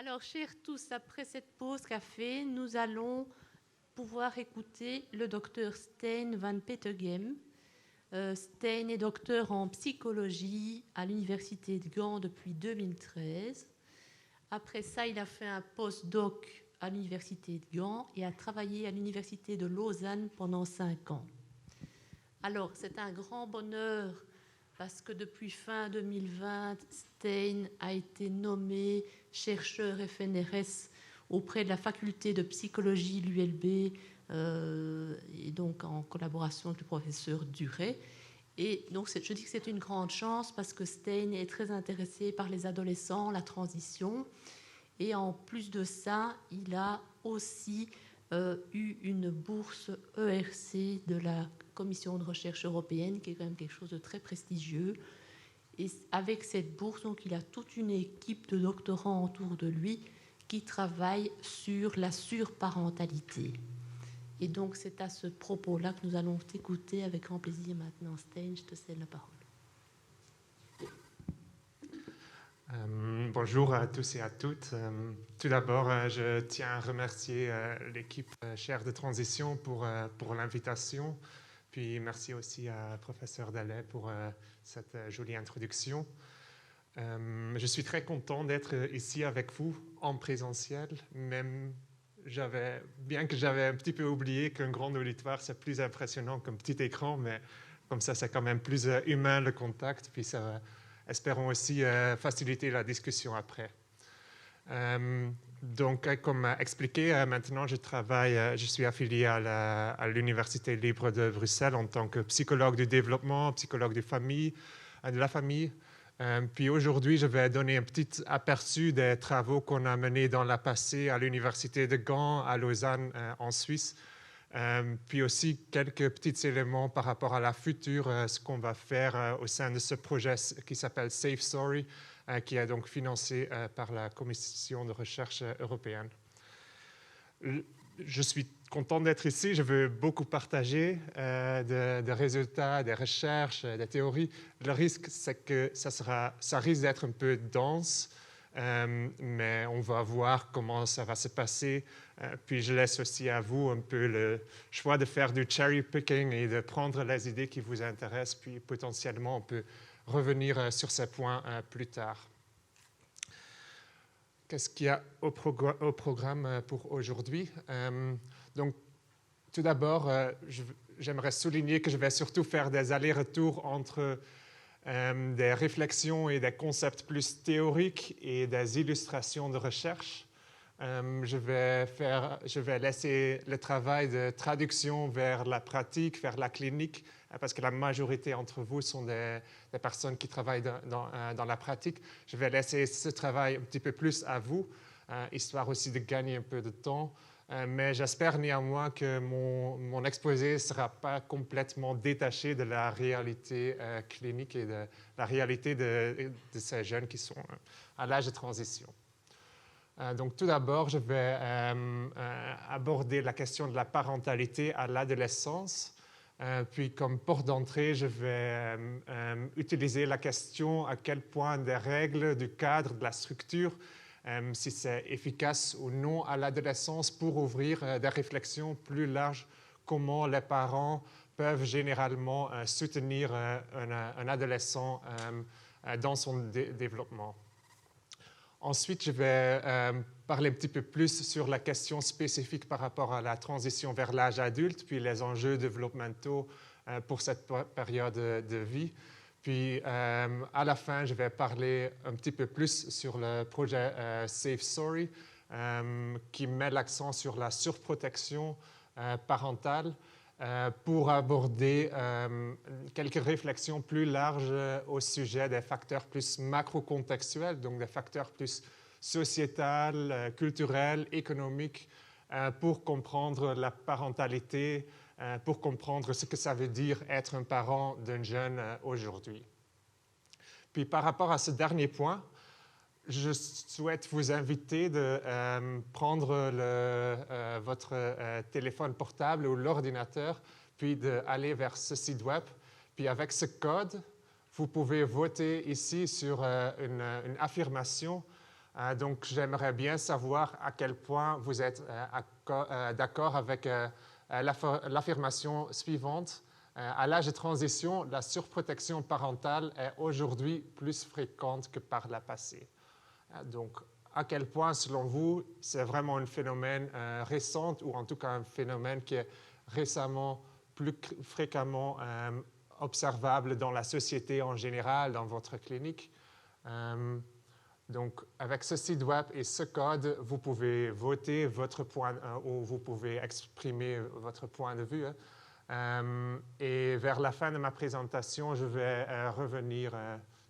Alors, chers tous, après cette pause café, nous allons pouvoir écouter le docteur Stijn van Petegem. Stijn est docteur en psychologie à l'université de Gand depuis 2013. Après ça, il a fait un post-doc à l'université de Gand et a travaillé à l'université de Lausanne pendant 5 ans. Alors, c'est un grand bonheur parce que depuis fin 2020, Stijn a été nommé chercheur FNRS auprès de la faculté de psychologie de l'ULB, et donc en collaboration avec le professeur Duret. Et donc, je dis que c'est une grande chance parce que Stijn est très intéressé par les adolescents, la transition. Et en plus de ça, il a aussi eu une bourse ERC de la Commission de recherche européenne, qui est quand même quelque chose de très prestigieux. Et avec cette bourse, donc, il a toute une équipe de doctorants autour de lui qui travaille sur la surparentalité. Et donc, c'est à ce propos-là que nous allons t'écouter avec grand plaisir maintenant. Stijn, je te cède la parole. Bonjour à tous et à toutes. Tout d'abord, je tiens à remercier l'équipe chaire de transition pour l'invitation. Puis merci aussi à professeur Dallet pour cette jolie introduction. Je suis très content d'être ici avec vous en présentiel, bien que j'avais un petit peu oublié qu'un grand auditoire, c'est plus impressionnant qu'un petit écran, mais comme ça, c'est quand même plus humain le contact, puis ça va, espérons aussi faciliter la discussion après. Donc, comme expliqué, maintenant je suis affilié à l'Université libre de Bruxelles en tant que psychologue du développement, psychologue de la famille. Puis aujourd'hui, je vais donner un petit aperçu des travaux qu'on a menés dans le passé à l'Université de Gand, à Lausanne, en Suisse. Puis aussi quelques petits éléments par rapport à la future, ce qu'on va faire au sein de ce projet qui s'appelle Safe Story, qui est donc financé par la Commission de recherche européenne. Je suis content d'être ici. Je veux beaucoup partager des résultats, des recherches, des théories. Le risque, c'est que ça risque d'être un peu dense, mais on va voir comment ça va se passer. Puis je laisse aussi à vous un peu le choix de faire du cherry picking et de prendre les idées qui vous intéressent, puis potentiellement on peut revenir sur ces points plus tard. Qu'est-ce qu'il y a au programme pour aujourd'hui? Donc, tout d'abord, j'aimerais souligner que je vais surtout faire des allers-retours entre des réflexions et des concepts plus théoriques et des illustrations de recherche. Je vais laisser le travail de traduction vers la pratique, vers la clinique, parce que la majorité d'entre vous sont des personnes qui travaillent dans la pratique. Je vais laisser ce travail un petit peu plus à vous, histoire aussi de gagner un peu de temps. Mais j'espère néanmoins que mon exposé ne sera pas complètement détaché de la réalité clinique et de la réalité de ces jeunes qui sont à l'âge de transition. Donc tout d'abord, je vais aborder la question de la parentalité à l'adolescence. Puis comme porte d'entrée, je vais utiliser la question à quel point des règles, du cadre, de la structure, si c'est efficace ou non à l'adolescence pour ouvrir des réflexions plus larges, comment les parents peuvent généralement soutenir un adolescent dans son développement. Ensuite, je vais parler un petit peu plus sur la question spécifique par rapport à la transition vers l'âge adulte, puis les enjeux développementaux pour cette période de vie. Puis, à la fin, je vais parler un petit peu plus sur le projet Safe Story, qui met l'accent sur la surprotection parentale, pour aborder quelques réflexions plus larges au sujet des facteurs plus macro-contextuels, donc des facteurs plus sociétals, culturels, économiques, pour comprendre la parentalité, pour comprendre ce que ça veut dire être un parent d'un jeune aujourd'hui. Puis par rapport à ce dernier point, je souhaite vous inviter de prendre votre téléphone portable ou l'ordinateur, puis d'aller vers ce site web. Puis avec ce code, vous pouvez voter ici sur une affirmation Donc, j'aimerais bien savoir à quel point vous êtes d'accord avec l'affirmation suivante. À l'âge de transition, la surprotection parentale est aujourd'hui plus fréquente que par le passé. Donc, à quel point, selon vous, c'est vraiment un phénomène récent, ou en tout cas un phénomène qui est récemment plus fréquemment observable dans la société en général, dans votre clinique. Donc, avec ce site web et ce code, vous pouvez voter votre point, ou vous pouvez exprimer votre point de vue. Et vers la fin de ma présentation, je vais revenir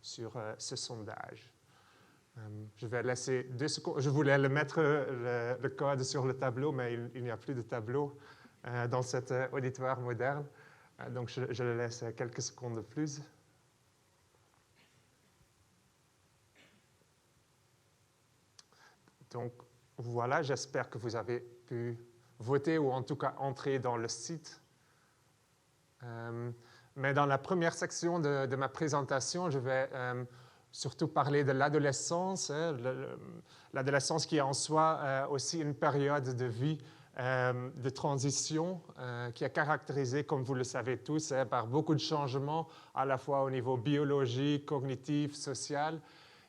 sur ce sondage. Je vais laisser 2 secondes. Je voulais mettre le code sur le tableau, mais il n'y a plus de tableau dans cet auditoire moderne. Donc, je le laisse quelques secondes de plus. Donc, voilà, j'espère que vous avez pu voter ou en tout cas entrer dans le site. Mais dans la première section de ma présentation, je vais surtout parler de l'adolescence, l'adolescence qui est en soi aussi une période de vie de transition qui est caractérisée, comme vous le savez tous, par beaucoup de changements, à la fois au niveau biologique, cognitif, social,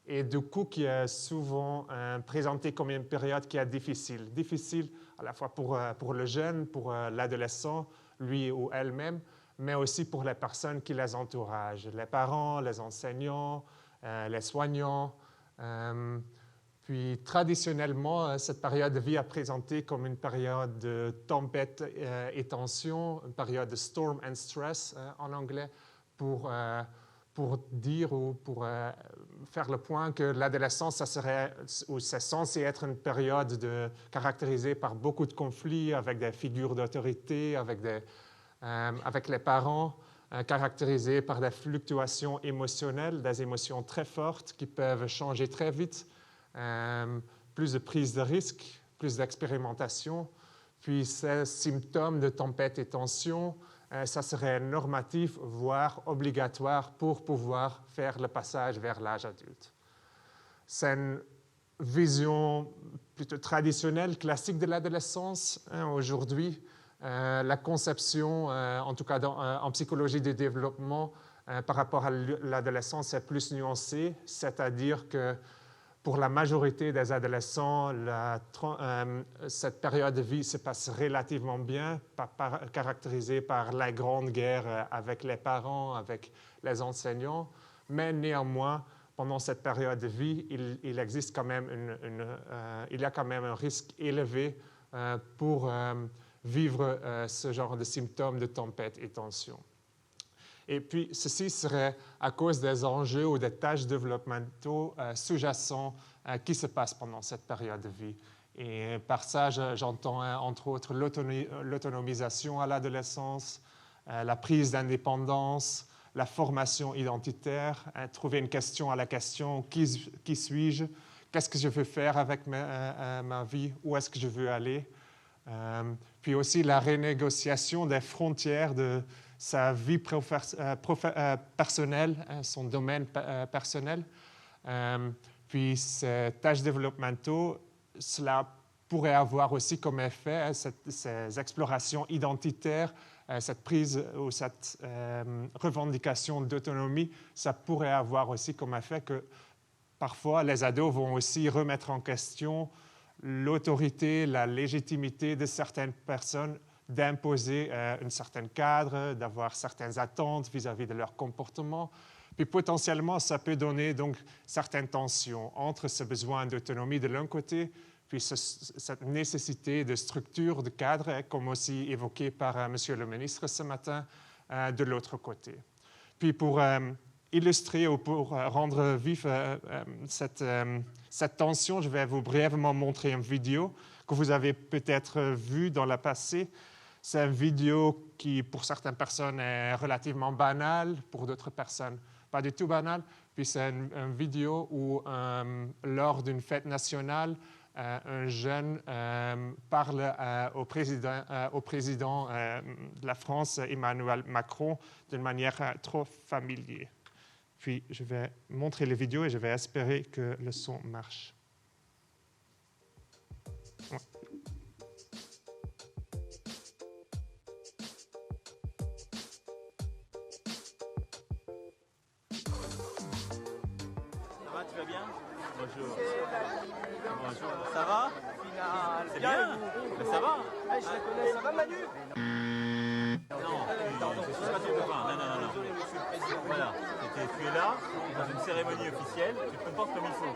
et du coup qui est souvent présentée comme une période qui est difficile. Difficile à la fois pour le jeune, pour l'adolescent, lui ou elle-même, mais aussi pour les personnes qui les entourent, les parents, les enseignants, les soignants. Puis traditionnellement, cette période de vie est présentée comme une période de tempête et tension, une période de storm and stress en anglais, pour dire ou pour faire le point que l'adolescence, c'est censé être une période caractérisée par beaucoup de conflits avec des figures d'autorité, avec les parents, caractérisée par des fluctuations émotionnelles, des émotions très fortes qui peuvent changer très vite, plus de prise de risque, plus d'expérimentation. Puis ces symptômes de tempête et tension, ça serait normatif, voire obligatoire pour pouvoir faire le passage vers l'âge adulte. C'est une vision plutôt traditionnelle, classique de l'adolescence aujourd'hui. La conception, en tout cas en psychologie du développement, par rapport à l'adolescence est plus nuancée, c'est-à-dire que pour la majorité des adolescents, cette période de vie se passe relativement bien, caractérisée par la grande guerre avec les parents, avec les enseignants, mais néanmoins, pendant cette période de vie, il existe quand même il y a quand même un risque élevé pour vivre ce genre de symptômes de tempête et tension. Et puis, ceci serait à cause des enjeux ou des tâches développementaux sous-jacents qui se passent pendant cette période de vie. Et par ça, j'entends entre autres l'autonomisation à l'adolescence, la prise d'indépendance, la formation identitaire, trouver une question à la question « Qui suis-je? Qu'est-ce que je veux faire avec ma vie? Où est-ce que je veux aller ?» Puis aussi la renégociation des frontières de sa vie personnelle, son domaine personnel. Puis ces tâches développementaux, cela pourrait avoir aussi comme effet ces explorations identitaires, cette prise ou cette revendication d'autonomie, ça pourrait avoir aussi comme effet que parfois les ados vont aussi remettre en question l'autorité, la légitimité de certaines personnes d'imposer un certain cadre, d'avoir certaines attentes vis-à-vis de leur comportement. Puis potentiellement, ça peut donner donc certaines tensions entre ce besoin d'autonomie de l'un côté, puis cette nécessité de structure, de cadre, comme aussi évoqué par Monsieur le ministre ce matin, de l'autre côté. Puis pour illustrer ou pour rendre vif cette tension, je vais vous brièvement montrer une vidéo que vous avez peut-être vue dans le passé. C'est une vidéo qui, pour certaines personnes, est relativement banale, pour d'autres personnes, pas du tout banale. Puis c'est une vidéo où, lors d'une fête nationale, un jeune parle au président de la France, Emmanuel Macron, d'une manière trop familière. Puis je vais montrer les vidéos et je vais espérer que le son marche. tu vas bien? Bonjour. Bonjour. Ça va? C'est bien. Mais ça va? Je la connais, ça va Manu? Non, je suis pas ton copain. Non. Voilà, tu es là, dans une cérémonie officielle, tu te comportes comme il faut.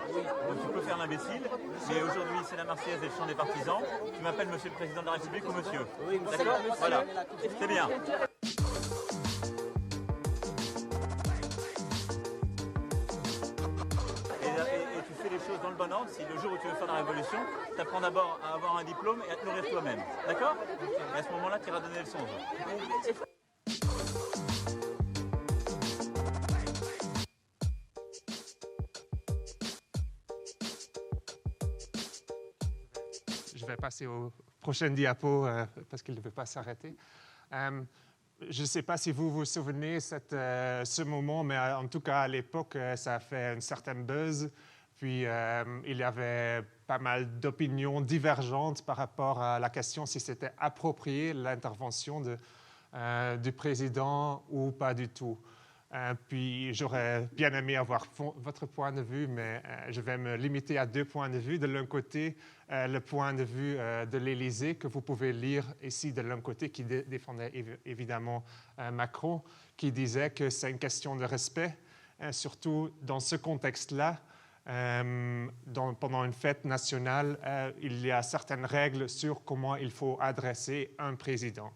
Donc tu peux faire l'imbécile, mais aujourd'hui c'est la Marseillaise et le chant des partisans. Tu m'appelles Monsieur le Président de la République ou Monsieur. Oui, d'accord? Voilà, c'est bien. Et tu fais les choses dans le bon ordre. Si le jour où tu veux faire la révolution, tu apprends d'abord à avoir un diplôme et à te nourrir toi-même. D'accord? Et à ce moment-là, tu iras donner le son. Je vais passer au prochain diapo parce qu'il ne veut pas s'arrêter. Je ne sais pas si vous vous souvenez de ce moment, mais en tout cas, à l'époque, ça a fait une certaine buzz. Puis, il y avait pas mal d'opinions divergentes par rapport à la question si c'était approprié l'intervention du président ou pas du tout. Puis, j'aurais bien aimé avoir votre point de vue, mais je vais me limiter à 2 points de vue. De l'un côté, le point de vue de l'Élysée, que vous pouvez lire ici de l'un côté, qui défendait évidemment Macron, qui disait que c'est une question de respect, surtout dans ce contexte-là. Pendant une fête nationale, il y a certaines règles sur comment il faut adresser un président.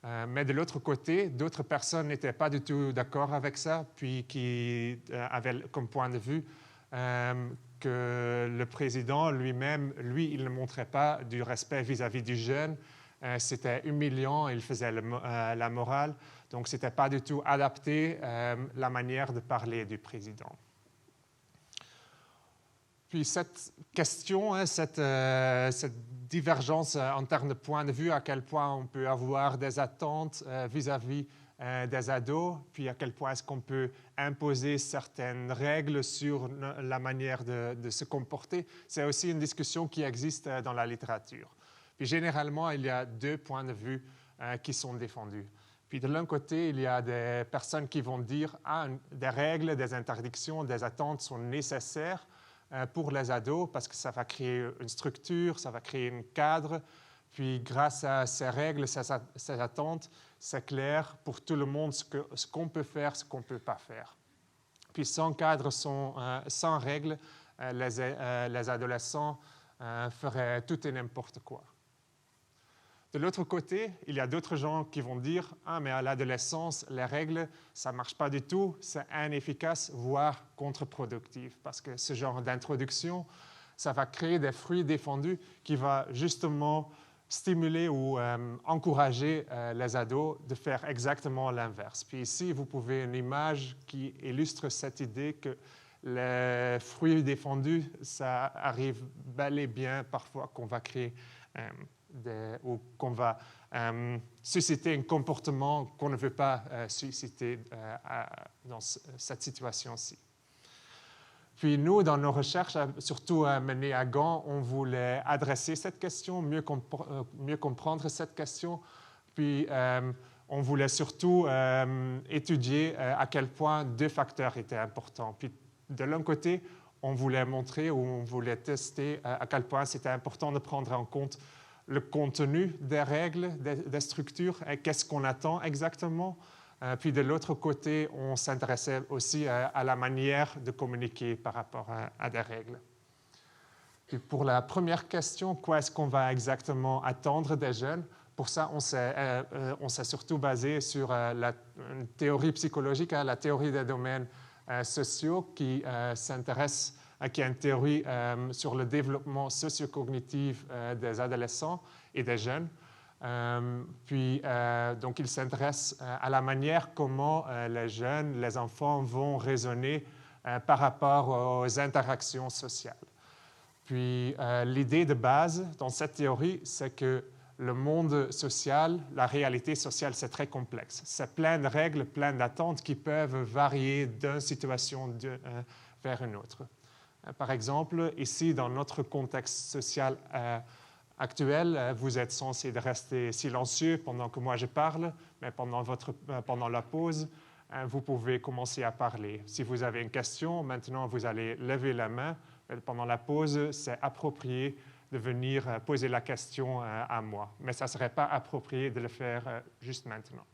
Mais de l'autre côté, d'autres personnes n'étaient pas du tout d'accord avec ça, puis qui avaient comme point de vue que le président lui-même, il ne montrait pas du respect vis-à-vis du jeune. C'était humiliant, il faisait la morale. Donc, ce n'était pas du tout adapté la manière de parler du président. Puis cette question, cette divergence en termes de point de vue, à quel point on peut avoir des attentes vis-à-vis des ados, puis à quel point est-ce qu'on peut imposer certaines règles sur la manière de se comporter, c'est aussi une discussion qui existe dans la littérature. Puis généralement, il y a 2 points de vue qui sont défendus. Puis de l'un côté, il y a des personnes qui vont dire « des règles, des interdictions, des attentes sont nécessaires » pour les ados parce que ça va créer une structure, ça va créer un cadre. Puis grâce à ces règles, ces attentes, c'est clair pour tout le monde ce qu'on peut faire, ce qu'on ne peut pas faire. Puis sans cadre, sans règles, les adolescents feraient tout et n'importe quoi. De l'autre côté, il y a d'autres gens qui vont dire « Ah, mais à l'adolescence, les règles, ça ne marche pas du tout, c'est inefficace, voire contre-productif. » Parce que ce genre d'introduction, ça va créer des fruits défendus qui vont justement stimuler ou encourager les ados de faire exactement l'inverse. Puis ici, vous pouvez une image qui illustre cette idée que les fruits défendus, ça arrive bel et bien parfois qu'on va créer ou qu'on va susciter un comportement qu'on ne veut pas susciter dans cette situation-ci. Puis nous, dans nos recherches, surtout menées à Gand, on voulait adresser cette question, mieux comprendre cette question, puis on voulait surtout étudier à quel point 2 facteurs étaient importants. Puis de l'un côté, on voulait montrer ou on voulait tester à quel point c'était important de prendre en compte le contenu des règles, des structures, et qu'est-ce qu'on attend exactement. Puis de l'autre côté, on s'intéressait aussi à la manière de communiquer par rapport à des règles. Puis pour la première question, quoi est-ce qu'on va exactement attendre des jeunes? Pour ça, on s'est surtout basé sur une théorie psychologique, la théorie des domaines sociaux qui s'intéresse qui est une théorie sur le développement socio-cognitif des adolescents et des jeunes. Donc, il s'intéresse à la manière comment les jeunes, les enfants vont raisonner par rapport aux interactions sociales. Puis, l'idée de base dans cette théorie, c'est que le monde social, la réalité sociale, c'est très complexe. C'est plein de règles, plein d'attentes qui peuvent varier d'une situation vers une autre. Par exemple, ici, dans notre contexte social actuel, vous êtes censé de rester silencieux pendant que moi je parle, mais pendant la pause, vous pouvez commencer à parler. Si vous avez une question, maintenant vous allez lever la main. Pendant la pause, c'est approprié de venir poser la question à moi. Mais ça ne serait pas approprié de le faire juste maintenant.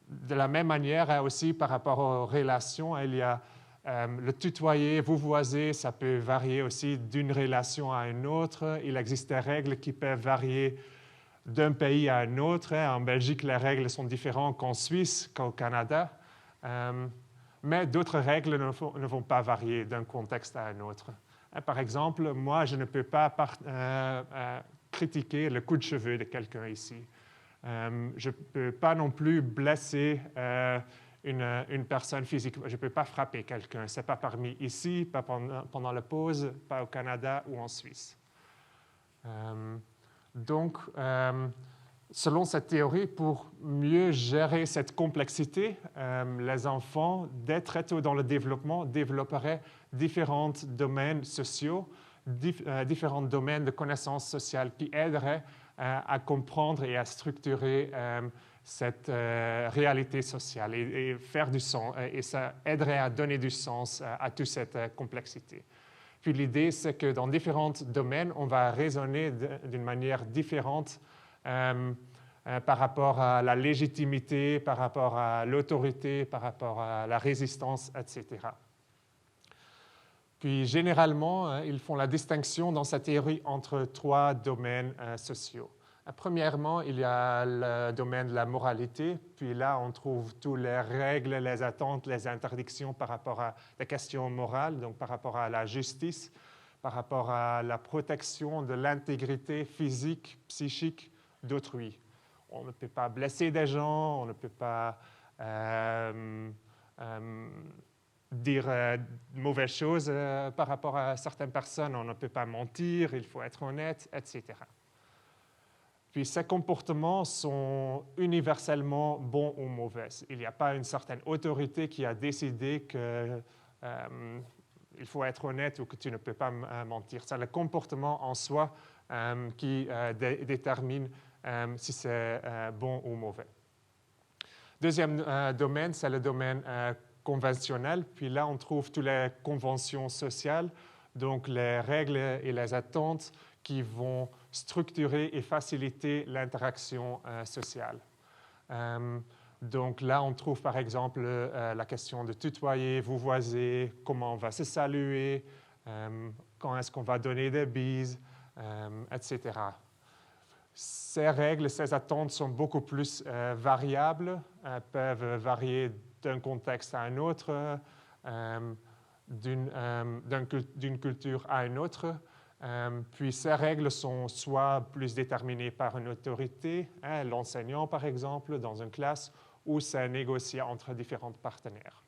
De la même manière, aussi par rapport aux relations, il y a le tutoyer, vous voiser, ça peut varier aussi d'une relation à une autre. Il existe des règles qui peuvent varier d'un pays à un autre. En Belgique, les règles sont différentes qu'en Suisse, qu'au Canada. Mais d'autres règles ne vont pas varier d'un contexte à un autre. Par exemple, moi, je ne peux pas critiquer le coup de cheveux de quelqu'un ici. Je ne peux pas non plus blesser une personne physique. Je ne peux pas frapper quelqu'un. Ce n'est pas permis ici, pas pendant la pause, pas au Canada ou en Suisse. Donc, selon cette théorie, pour mieux gérer cette complexité, les enfants, dès très tôt dans le développement, développeraient différents domaines sociaux, différents domaines de connaissances sociales qui aideraient à comprendre et à structurer cette réalité sociale et faire du sens. Et ça aiderait à donner du sens à toute cette complexité. Puis l'idée, c'est que dans différents domaines, on va raisonner d'une manière différente par rapport à la légitimité, par rapport à l'autorité, par rapport à la résistance, etc. Puis généralement, ils font la distinction dans cette théorie entre trois domaines sociaux. Premièrement, il y a le domaine de la moralité, puis là, on trouve toutes les règles, les attentes, les interdictions par rapport à la question morale, donc par rapport à la justice, par rapport à la protection de l'intégrité physique, psychique d'autrui. On ne peut pas blesser des gens, on ne peut pas dire de mauvaises choses par rapport à certaines personnes, on ne peut pas mentir, il faut être honnête, etc. Puis ces comportements sont universellement bons ou mauvais. Il n'y a pas une certaine autorité qui a décidé qu'il faut être honnête ou que tu ne peux pas mentir. C'est le comportement en soi qui détermine si c'est bon ou mauvais. Deuxième domaine, c'est le domaine conventionnel. Puis là, on trouve toutes les conventions sociales, donc les règles et les attentes qui vont structurer et faciliter l'interaction sociale. Donc là, on trouve par exemple la question de tutoyer, vouvoiser, comment on va se saluer, quand est-ce qu'on va donner des bises, etc. Ces règles, ces attentes sont beaucoup plus variables, peuvent varier d'un contexte à un autre, d'une culture à une autre. Puis ces règles sont soit plus déterminées par une autorité, l'enseignant par exemple, dans une classe, ou c'est négocié entre différents partenaires.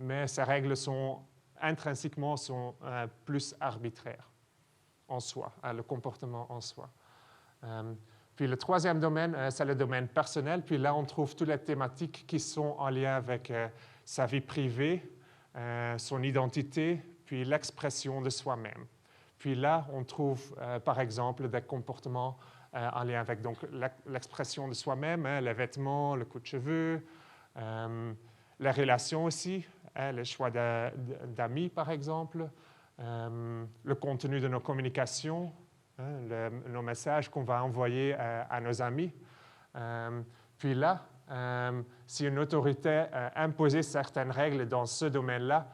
Mais ces règles sont intrinsèquement plus arbitraires en soi, le comportement en soi. Puis le troisième domaine, c'est le domaine personnel. Puis là, on trouve toutes les thématiques qui sont en lien avec sa vie privée, son identité, puis l'expression de soi-même. Puis là, on trouve, par exemple, des comportements en lien avec l'expression de soi-même, les vêtements, le coup de cheveux, les relations aussi, le choix d'amis, par exemple, le contenu de nos communications, nos messages qu'on va envoyer à nos amis. Puis là, si une autorité imposait certaines règles dans ce domaine-là,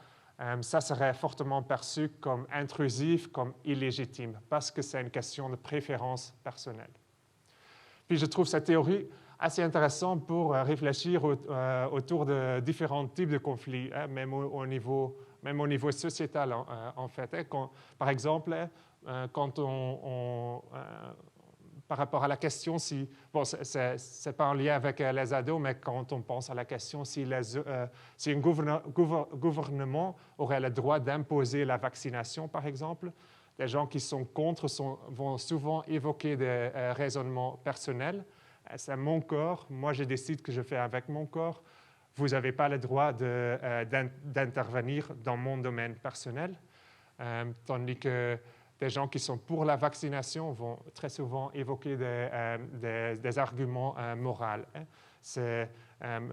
ça serait fortement perçu comme intrusif, comme illégitime, parce que c'est une question de préférence personnelle. Puis je trouve cette théorie assez intéressante pour réfléchir autour de différents types de conflits, même au niveau sociétal en fait. Par exemple, quand par rapport à la question si, bon, ce n'est pas en lien avec les ados, mais quand on pense à la question si un gouvernement aurait le droit d'imposer la vaccination, par exemple, les gens qui sont contre vont souvent évoquer des raisonnements personnels. C'est mon corps, moi je décide que je fais avec mon corps. Vous n'avez pas le droit d'intervenir dans mon domaine personnel, tandis que des gens qui sont pour la vaccination vont très souvent évoquer des arguments moraux. C'est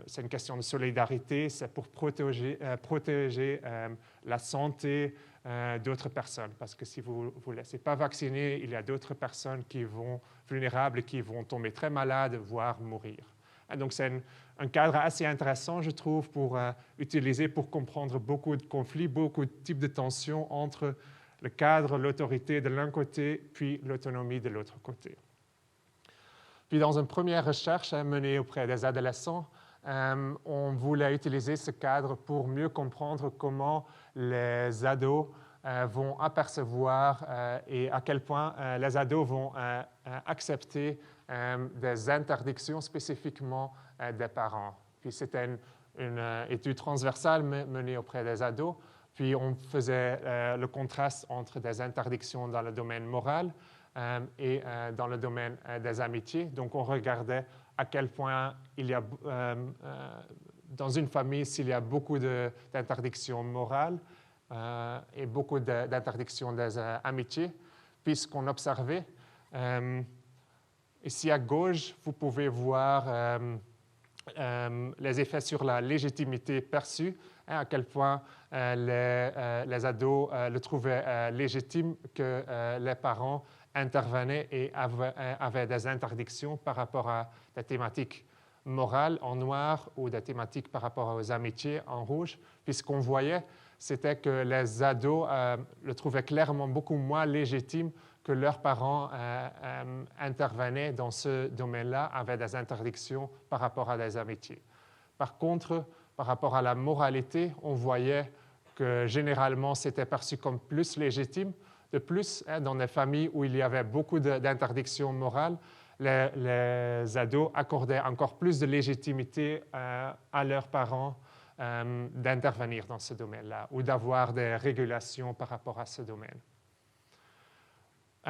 c'est une question de solidarité, c'est pour protéger la santé d'autres personnes. Parce que si vous ne vous laissez pas vacciner, il y a d'autres personnes qui vont vulnérables et qui vont tomber très malades, voire mourir. Et donc c'est un cadre assez intéressant, je trouve, pour utiliser pour comprendre beaucoup de conflits, beaucoup de types de tensions entre le cadre, l'autorité de l'un côté, puis l'autonomie de l'autre côté. Puis dans une première recherche menée auprès des adolescents, on voulait utiliser ce cadre pour mieux comprendre comment les ados vont apercevoir et à quel point les ados vont accepter des interdictions spécifiquement des parents. Puis c'était une étude transversale menée auprès des ados. Puis on faisait le contraste entre des interdictions dans le domaine moral et dans le domaine des amitiés. Donc on regardait à quel point il y a, dans une famille, s'il y a beaucoup d'interdictions morales et beaucoup d'interdictions des amitiés. Puis ce qu'on observait, ici à gauche, vous pouvez voir les effets sur la légitimité perçue, à quel point les ados le trouvaient légitime que les parents intervenaient et avaient des interdictions par rapport à des thématiques morales en noir ou des thématiques par rapport aux amitiés en rouge. Puis ce qu'on voyait, c'était que les ados le trouvaient clairement beaucoup moins légitime que leurs parents intervenaient dans ce domaine-là, avaient des interdictions par rapport à des amitiés. Par contre, par rapport à la moralité, on voyait que généralement c'était perçu comme plus légitime. De plus, dans des familles où il y avait beaucoup d'interdictions morales, les ados accordaient encore plus de légitimité à leurs parents d'intervenir dans ce domaine-là ou d'avoir des régulations par rapport à ce domaine.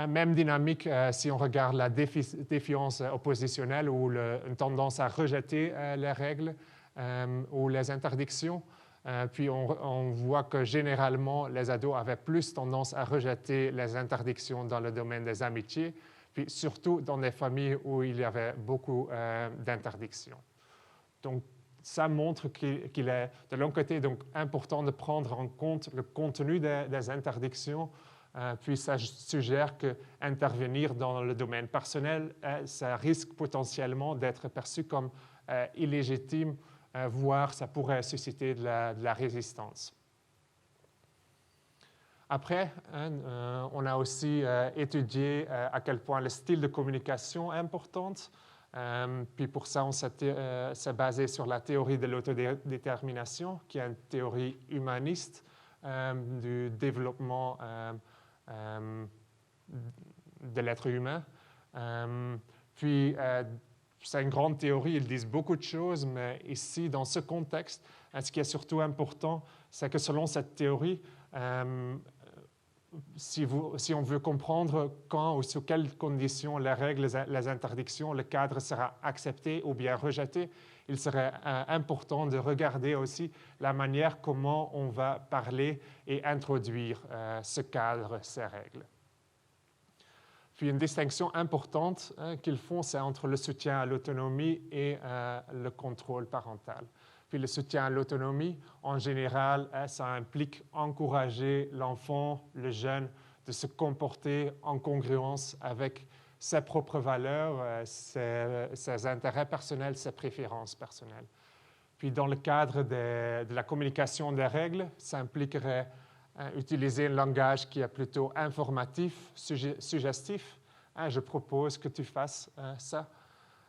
Même dynamique si on regarde la défiance oppositionnelle ou une tendance à rejeter les règles ou les interdictions. Puis on voit que généralement, les ados avaient plus tendance à rejeter les interdictions dans le domaine des amitiés, puis surtout dans des familles où il y avait beaucoup d'interdictions. Donc, ça montre qu'il est de l'un côté donc important de prendre en compte le contenu des interdictions, puis ça suggère qu'intervenir dans le domaine personnel, ça risque potentiellement d'être perçu comme illégitime, voire ça pourrait susciter de la résistance. Après, on a aussi étudié à quel point le style de communication est important. Puis pour ça, on s'est basé sur la théorie de l'autodétermination, qui est une théorie humaniste du développement de l'être humain. Puis c'est une grande théorie, ils disent beaucoup de choses, mais ici, dans ce contexte, ce qui est surtout important, c'est que selon cette théorie, si on veut comprendre quand ou sous quelles conditions les règles, les interdictions, le cadre sera accepté ou bien rejeté, il serait important de regarder aussi la manière comment on va parler et introduire ce cadre, ces règles. Puis une distinction importante qu'ils font, c'est entre le soutien à l'autonomie et le contrôle parental. Puis le soutien à l'autonomie, en général, ça implique encourager l'enfant, le jeune, de se comporter en congruence avec ses propres valeurs, ses intérêts personnels, ses préférences personnelles. Puis dans le cadre de la communication des règles, ça impliquerait utiliser un langage qui est plutôt informatif, suggestif. Je propose que tu fasses ça.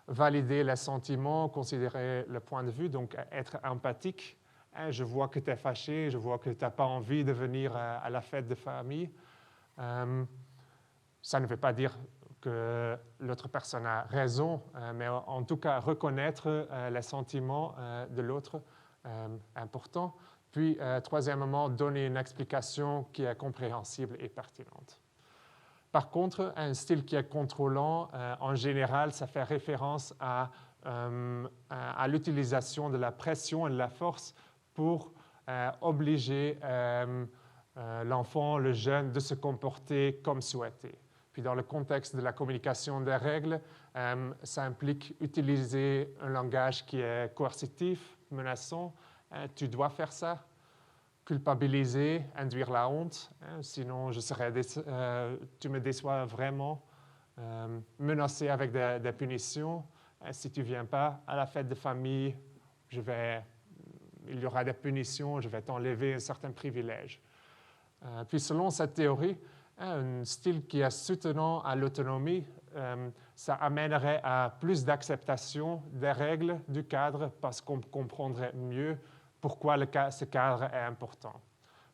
Valider les sentiments, considérer le point de vue, donc être empathique. Je vois que tu es fâché, je vois que tu n'as pas envie de venir à la fête de famille. Ça ne veut pas dire que l'autre personne a raison, mais en tout cas reconnaître les sentiments de l'autre, important. Puis, troisièmement, donner une explication qui est compréhensible et pertinente. Par contre, un style qui est contrôlant, en général, ça fait référence à l'utilisation de la pression et de la force pour obliger l'enfant, le jeune, de se comporter comme souhaité. Puis dans le contexte de la communication des règles, ça implique utiliser un langage qui est coercitif, menaçant. Tu dois faire ça. Culpabiliser, induire la honte. Sinon, tu me déçois vraiment. Menacer avec des punitions. Si tu ne viens pas à la fête de famille, il y aura des punitions, je vais t'enlever un certain privilège. Puis selon cette théorie, un style qui est soutenant à l'autonomie, ça amènerait à plus d'acceptation des règles du cadre parce qu'on comprendrait mieux pourquoi ce cadre est important.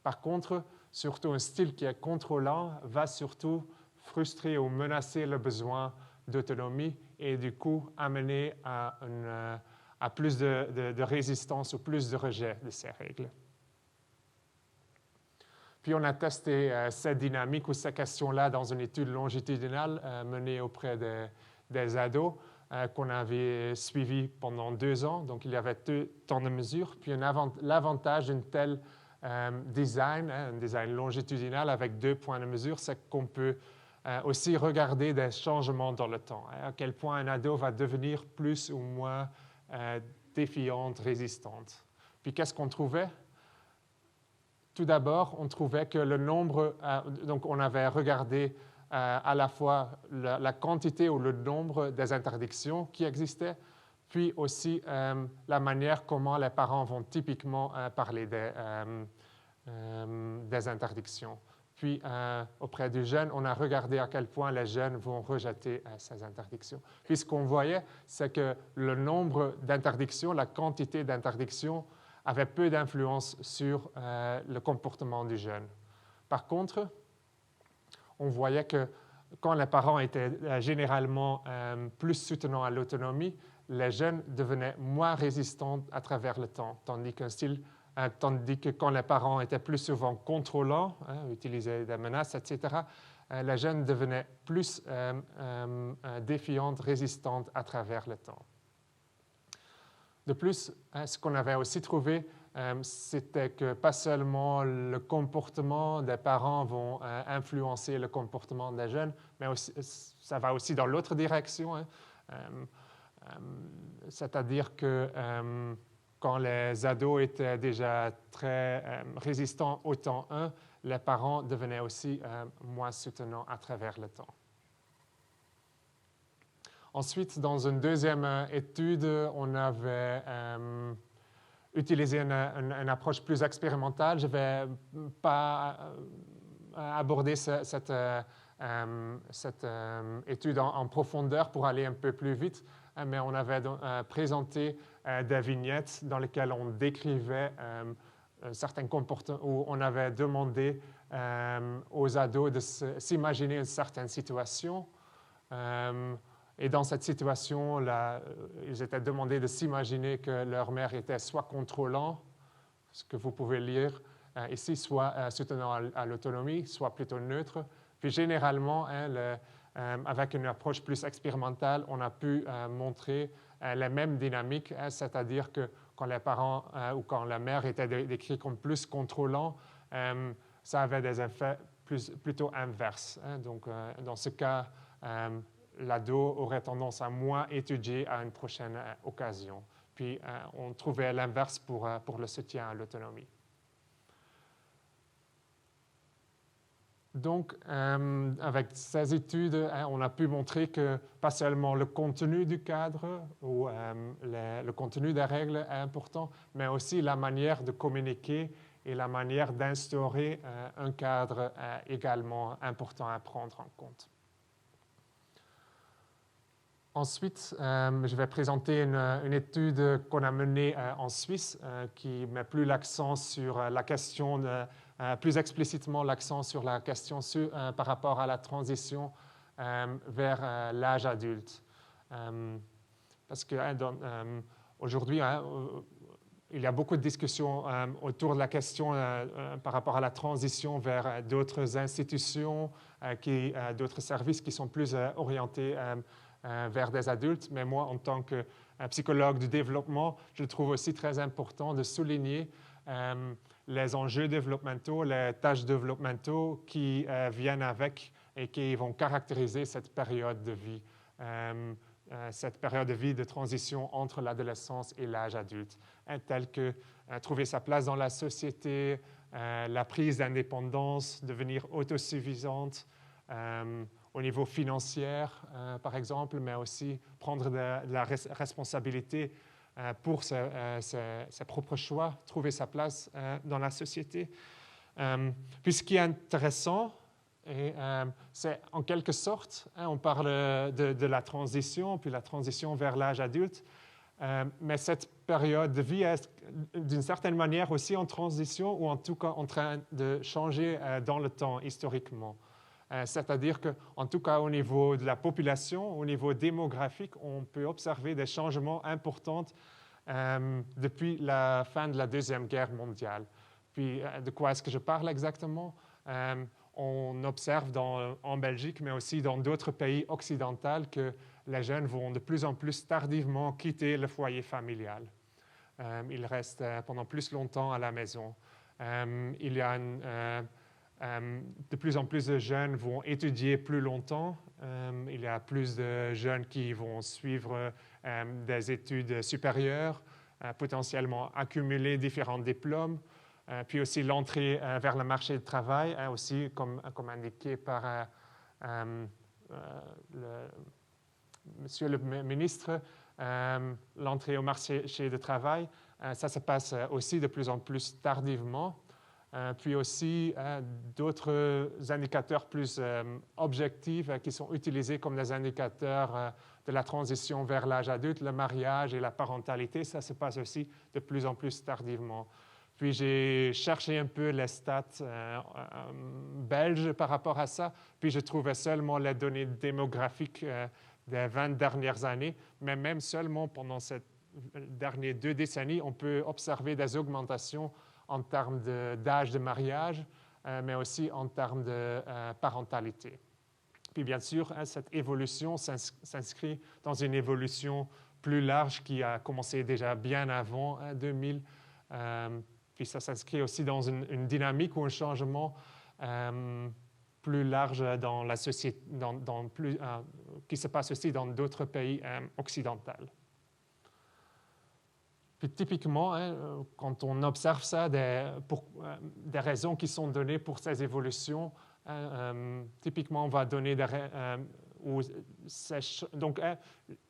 Par contre, surtout un style qui est contrôlant va surtout frustrer ou menacer le besoin d'autonomie et du coup amener à plus de résistance ou plus de rejet de ces règles. Puis on a testé cette dynamique ou ces questions-là dans une étude longitudinale menée auprès des ados qu'on avait suivis pendant 2 ans. Donc il y avait 2 temps de mesure. Puis l'avantage d'un tel design, un design longitudinal avec 2 points de mesure, c'est qu'on peut aussi regarder des changements dans le temps. À quel point un ado va devenir plus ou moins défiante, résistante. Puis qu'est-ce qu'on trouvait? Tout d'abord, on trouvait que le nombre, donc on avait regardé à la fois la quantité ou le nombre des interdictions qui existaient, puis aussi la manière comment les parents vont typiquement parler des interdictions. Puis, auprès des jeunes, on a regardé à quel point les jeunes vont rejeter ces interdictions. Puis, ce qu'on voyait, c'est que le nombre d'interdictions, la quantité d'interdictions, avait peu d'influence sur le comportement du jeune. Par contre, on voyait que quand les parents étaient généralement plus soutenants à l'autonomie, les jeunes devenaient moins résistants à travers le temps, tandis que quand les parents étaient plus souvent contrôlants, utilisaient des menaces, etc., les jeunes devenaient plus défiantes, résistantes à travers le temps. De plus, ce qu'on avait aussi trouvé, c'était que pas seulement le comportement des parents vont influencer le comportement des jeunes, mais aussi, ça va aussi dans l'autre direction. C'est-à-dire que quand les ados étaient déjà très résistants au temps 1, les parents devenaient aussi moins soutenants à travers le temps. Ensuite, dans une deuxième étude, on avait utilisé une approche plus expérimentale. Je ne vais pas aborder cette étude en profondeur pour aller un peu plus vite, mais on avait présenté des vignettes dans lesquelles on décrivait certains comportements, où on avait demandé aux ados de s'imaginer une certaine situation. Et dans cette situation, ils étaient demandés de s'imaginer que leur mère était soit contrôlant, ce que vous pouvez lire ici, soit soutenant à l'autonomie, soit plutôt neutre. Puis généralement, avec une approche plus expérimentale, on a pu montrer les mêmes dynamiques, c'est-à-dire que quand les parents ou quand la mère était décrite comme plus contrôlant, ça avait des effets plutôt inverses. Donc, dans ce cas, l'ado aurait tendance à moins étudier à une prochaine occasion. Puis, on trouvait l'inverse pour le soutien à l'autonomie. Donc, avec ces études, on a pu montrer que pas seulement le contenu du cadre ou le contenu des règles est important, mais aussi la manière de communiquer et la manière d'instaurer un cadre est également important à prendre en compte. Ensuite, je vais présenter une étude qu'on a menée en Suisse qui met plus l'accent sur la question, plus explicitement l'accent sur la question par rapport à la transition vers l'âge adulte. Parce que aujourd'hui, il y a beaucoup de discussions autour de la question par rapport à la transition vers d'autres institutions, d'autres services qui sont plus orientés vers des adultes, mais moi, en tant que psychologue du développement, je trouve aussi très important de souligner les enjeux développementaux, les tâches développementaux qui viennent avec et qui vont caractériser cette période de vie. Cette période de vie de transition entre l'adolescence et l'âge adulte, telles que trouver sa place dans la société, la prise d'indépendance, devenir autosuffisante au niveau financier, par exemple, mais aussi prendre de la responsabilité pour ses propres choix, trouver sa place dans la société. Puis ce qui est intéressant, c'est en quelque sorte, on parle de la transition, puis la transition vers l'âge adulte, mais cette période de vie est d'une certaine manière aussi en transition ou en tout cas en train de changer dans le temps historiquement. C'est-à-dire qu'en tout cas au niveau de la population, au niveau démographique, on peut observer des changements importants depuis la fin de la Deuxième Guerre mondiale. Puis de quoi est-ce que je parle exactement? On observe en Belgique, mais aussi dans d'autres pays occidentaux, que les jeunes vont de plus en plus tardivement quitter le foyer familial. Ils restent pendant plus longtemps à la maison. Il y a de plus en plus de jeunes vont étudier plus longtemps. Il y a plus de jeunes qui vont suivre des études supérieures, potentiellement accumuler différents diplômes. Puis aussi l'entrée vers le marché du travail, aussi comme indiqué par Monsieur le ministre, l'entrée au marché du travail, ça se passe aussi de plus en plus tardivement. Puis aussi d'autres indicateurs plus objectifs qui sont utilisés comme des indicateurs de la transition vers l'âge adulte, le mariage et la parentalité, ça se passe aussi de plus en plus tardivement. Puis j'ai cherché un peu les stats belges par rapport à ça, puis je trouvais seulement les données démographiques des 20 dernières années, mais même seulement pendant ces dernières 2 décennies, on peut observer des augmentations en termes d'âge de mariage, mais aussi en termes de parentalité. Puis bien sûr, cette évolution s'inscrit dans une évolution plus large qui a commencé déjà bien avant 2000. Puis ça s'inscrit aussi dans une dynamique ou un changement plus large dans la société, qui se passe aussi dans d'autres pays occidentaux. Puis typiquement, quand on observe ça, des raisons qui sont données pour ces évolutions, typiquement on va donner des donc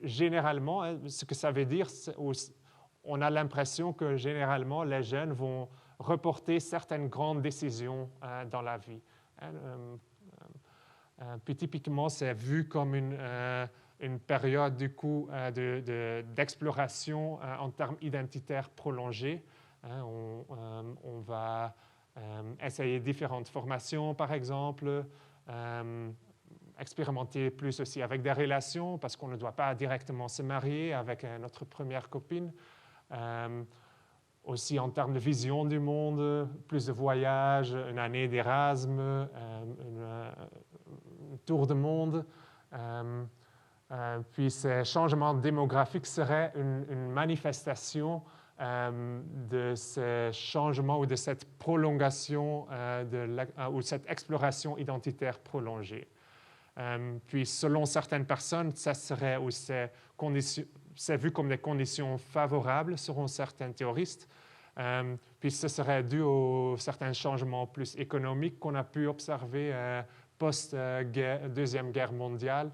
généralement, ce que ça veut dire, on a l'impression que généralement, les jeunes vont reporter certaines grandes décisions dans la vie. Puis typiquement, c'est vu comme une période du coup d'exploration en termes identitaires prolongés. On va essayer différentes formations, par exemple, expérimenter plus aussi avec des relations, parce qu'on ne doit pas directement se marier avec notre première copine. Aussi en termes de vision du monde, plus de voyages, une année d'Erasme, un tour du monde. Puis ces changements démographiques seraient une manifestation de ces changements ou de cette prolongation ou cette exploration identitaire prolongée. Puis selon certaines personnes, ça serait ou c'est vu comme des conditions favorables selon certains théoristes. Puis ce serait dû aux certains changements plus économiques qu'on a pu observer post-Deuxième Guerre mondiale.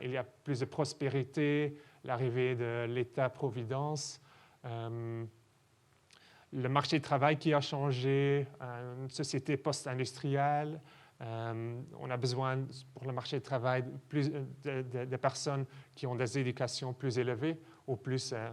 Il y a plus de prospérité, l'arrivée de l'État-providence, le marché du travail qui a changé, une société post-industrielle. On a besoin pour le marché du travail plus de personnes qui ont des éducations plus élevées ou plus de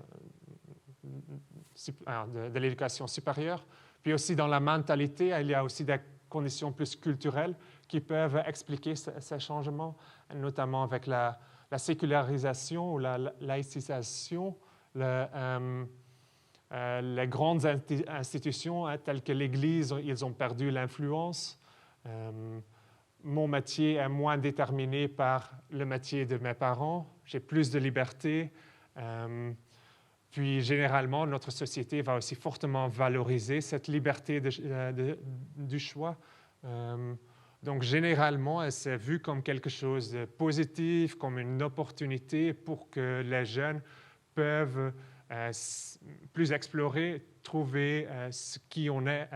l'éducation supérieure. Puis aussi dans la mentalité, il y a aussi des conditions plus culturelles qui peuvent expliquer ces changements, notamment avec la sécularisation ou la laïcisation. Les grandes institutions telles que l'Église, ils ont perdu l'influence. Mon métier est moins déterminé par le métier de mes parents. J'ai plus de liberté. Puis, généralement, notre société va aussi fortement valoriser cette liberté du choix. Donc, généralement, c'est vu comme quelque chose de positif, comme une opportunité pour que les jeunes peuvent plus explorer, trouver ce qui on est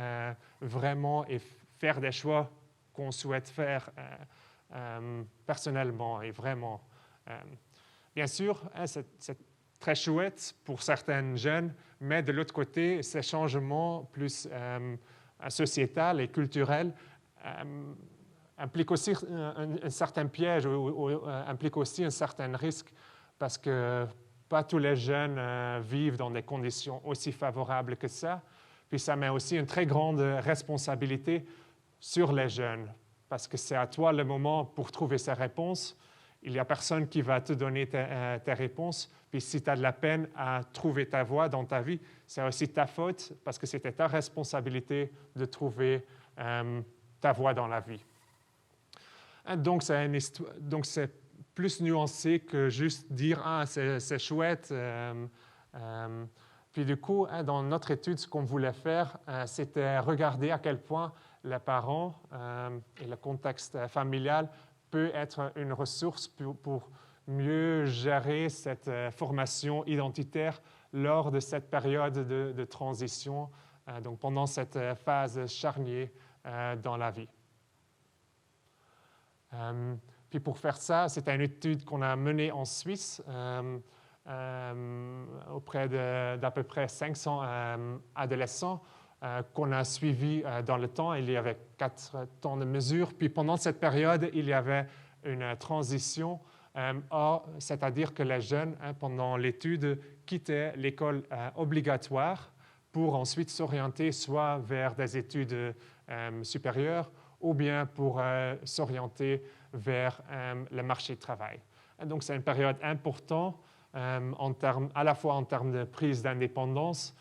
vraiment et faire des choix qu'on souhaite faire personnellement et vraiment. Bien sûr, c'est très chouette pour certains jeunes, mais de l'autre côté, ces changements plus sociétals et culturels impliquent aussi un certain piège ou impliquent aussi un certain risque parce que pas tous les jeunes vivent dans des conditions aussi favorables que ça. Puis ça met aussi une très grande responsabilité sur les jeunes parce que c'est à toi le moment pour trouver ces réponses. Il n'y a personne qui va te donner tes réponses. Puis si tu as de la peine à trouver ta voie dans ta vie, c'est aussi ta faute parce que c'était ta responsabilité de trouver ta voie dans la vie. Donc c'est plus nuancé que juste dire « Ah, c'est chouette ». Puis du coup, dans notre étude, ce qu'on voulait faire, c'était regarder à quel point les parents et le contexte familial peut être une ressource pour mieux gérer cette formation identitaire lors de cette période de transition, donc pendant cette phase charnière dans la vie. Puis pour faire ça, c'est une étude qu'on a menée en Suisse auprès d'à peu près 500 adolescents qu'on a suivis dans le temps. Il y avait 4 temps de mesure. Puis pendant cette période, il y avait une transition, c'est-à-dire que les jeunes, pendant l'étude, quittaient l'école obligatoire pour ensuite s'orienter soit vers des études supérieures ou bien pour s'orienter vers le marché du travail. Et donc, c'est une période importante à la fois en termes de prise d'indépendance,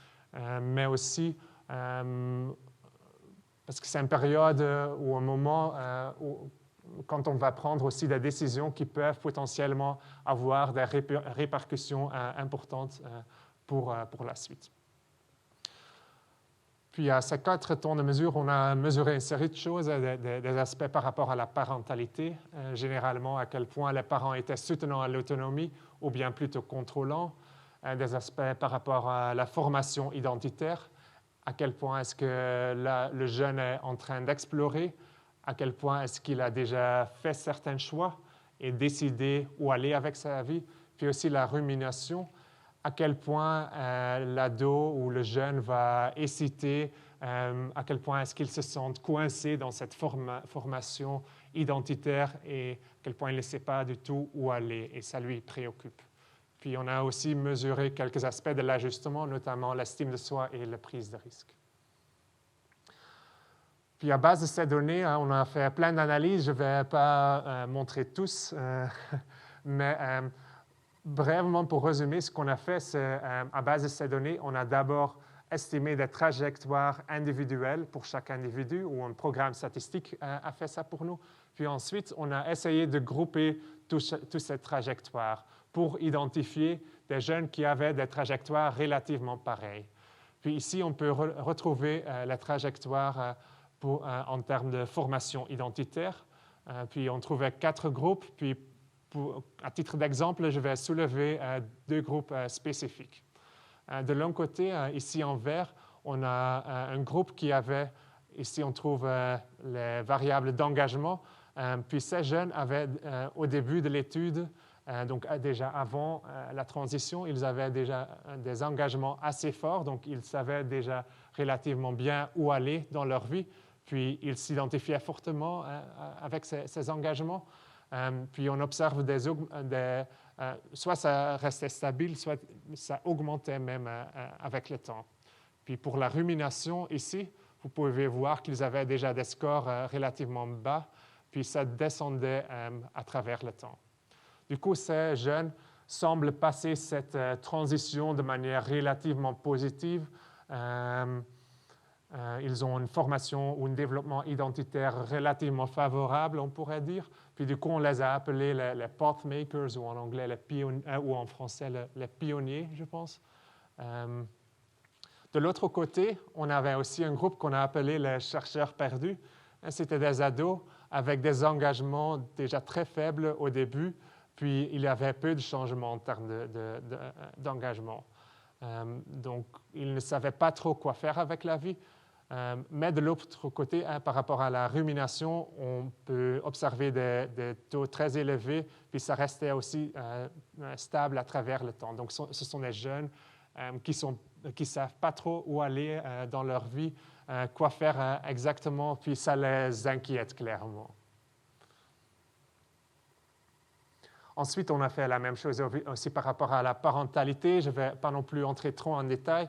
mais aussi parce que c'est une période ou un moment où, quand on va prendre aussi des décisions qui peuvent potentiellement avoir des répercussions importantes pour la suite. Puis à ces 4 temps de mesure, on a mesuré une série de choses, des aspects par rapport à la parentalité, généralement à quel point les parents étaient soutenants à l'autonomie ou bien plutôt contrôlants, des aspects par rapport à la formation identitaire, à quel point est-ce que le jeune est en train d'explorer, à quel point est-ce qu'il a déjà fait certains choix et décidé où aller avec sa vie, puis aussi la rumination, à quel point l'ado ou le jeune va hésiter, à quel point est-ce qu'il se sent coincé dans cette formation identitaire et à quel point il ne sait pas du tout où aller et ça lui préoccupe. Puis on a aussi mesuré quelques aspects de l'ajustement, notamment l'estime de soi et la prise de risque. Puis à base de ces données, on a fait plein d'analyses, je ne vais pas montrer tous, mais brièvement, pour résumer, ce qu'on a fait, c'est à base de ces données, on a d'abord estimé des trajectoires individuelles pour chaque individu, ou un programme statistique a fait ça pour nous. Puis ensuite, on a essayé de grouper toutes ces trajectoires pour identifier des jeunes qui avaient des trajectoires relativement pareilles. Puis ici, on peut retrouver la trajectoire en termes de formation identitaire. Puis on trouvait 4 groupes, puis à titre d'exemple, je vais soulever 2 groupes spécifiques. De l'un côté, ici en vert, on a un groupe qui avait, ici on trouve les variables d'engagement, puis ces jeunes avaient au début de l'étude, donc déjà avant la transition, ils avaient déjà des engagements assez forts, donc ils savaient déjà relativement bien où aller dans leur vie, puis ils s'identifiaient fortement avec ces engagements. Puis on observe soit ça restait stable, soit ça augmentait même avec le temps. Puis pour la rumination ici, vous pouvez voir qu'ils avaient déjà des scores relativement bas, puis ça descendait à travers le temps. Du coup, ces jeunes semblent passer cette transition de manière relativement positive. Ils ont une formation ou un développement identitaire relativement favorable, on pourrait dire. Puis du coup, on les a appelés les pathmakers, ou en anglais, ou en français, les pionniers, je pense. De l'autre côté, on avait aussi un groupe qu'on a appelé les chercheurs perdus. C'était des ados avec des engagements déjà très faibles au début, puis il y avait peu de changements en termes d'engagement. Donc, ils ne savaient pas trop quoi faire avec la vie. Mais de l'autre côté, par rapport à la rumination, on peut observer des taux très élevés, puis ça restait aussi stable à travers le temps. Donc, ce sont des jeunes qui ne savent pas trop où aller dans leur vie, quoi faire exactement, puis ça les inquiète clairement. Ensuite, on a fait la même chose aussi par rapport à la parentalité. Je ne vais pas non plus entrer trop en détail.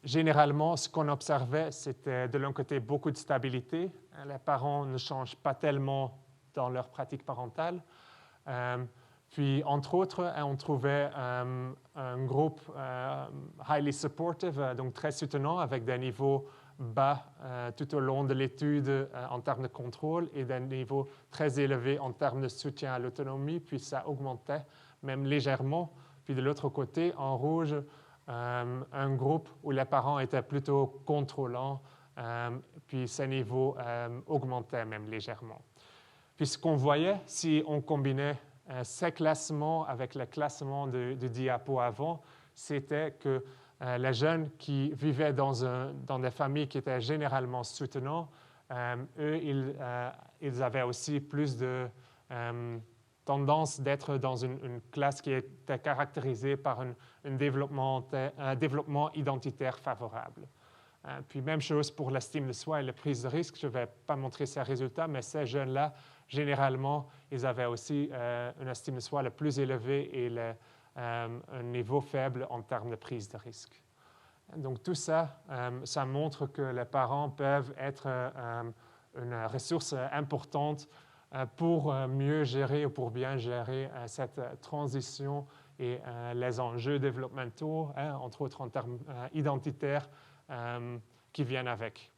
Généralement, ce qu'on observait, c'était de l'un côté beaucoup de stabilité. Les parents ne changent pas tellement dans leur pratique parentale. Puis, entre autres, on trouvait un groupe highly supportive, donc très soutenant, avec des niveaux bas tout au long de l'étude en termes de contrôle et des niveaux très élevés en termes de soutien à l'autonomie, puis ça augmentait même légèrement. Puis de l'autre côté, en rouge, un groupe où les parents étaient plutôt contrôlants, puis ces niveaux augmentaient même légèrement. Puis ce qu'on voyait, si on combinait ces classements avec les classements de diapo avant, c'était que les jeunes qui vivaient dans des familles qui étaient généralement soutenantes, eux, ils avaient aussi plus de tendance d'être dans une classe qui était caractérisée par un développement identitaire favorable. Puis même chose pour l'estime de soi et la prise de risque. Je ne vais pas montrer ces résultats, mais ces jeunes-là, généralement, ils avaient aussi une estime de soi la plus élevée et un niveau faible en termes de prise de risque. Donc tout ça, ça montre que les parents peuvent être une ressource importante pour mieux gérer ou pour bien gérer cette transition et les enjeux développementaux, entre autres en termes identitaires, qui viennent avec.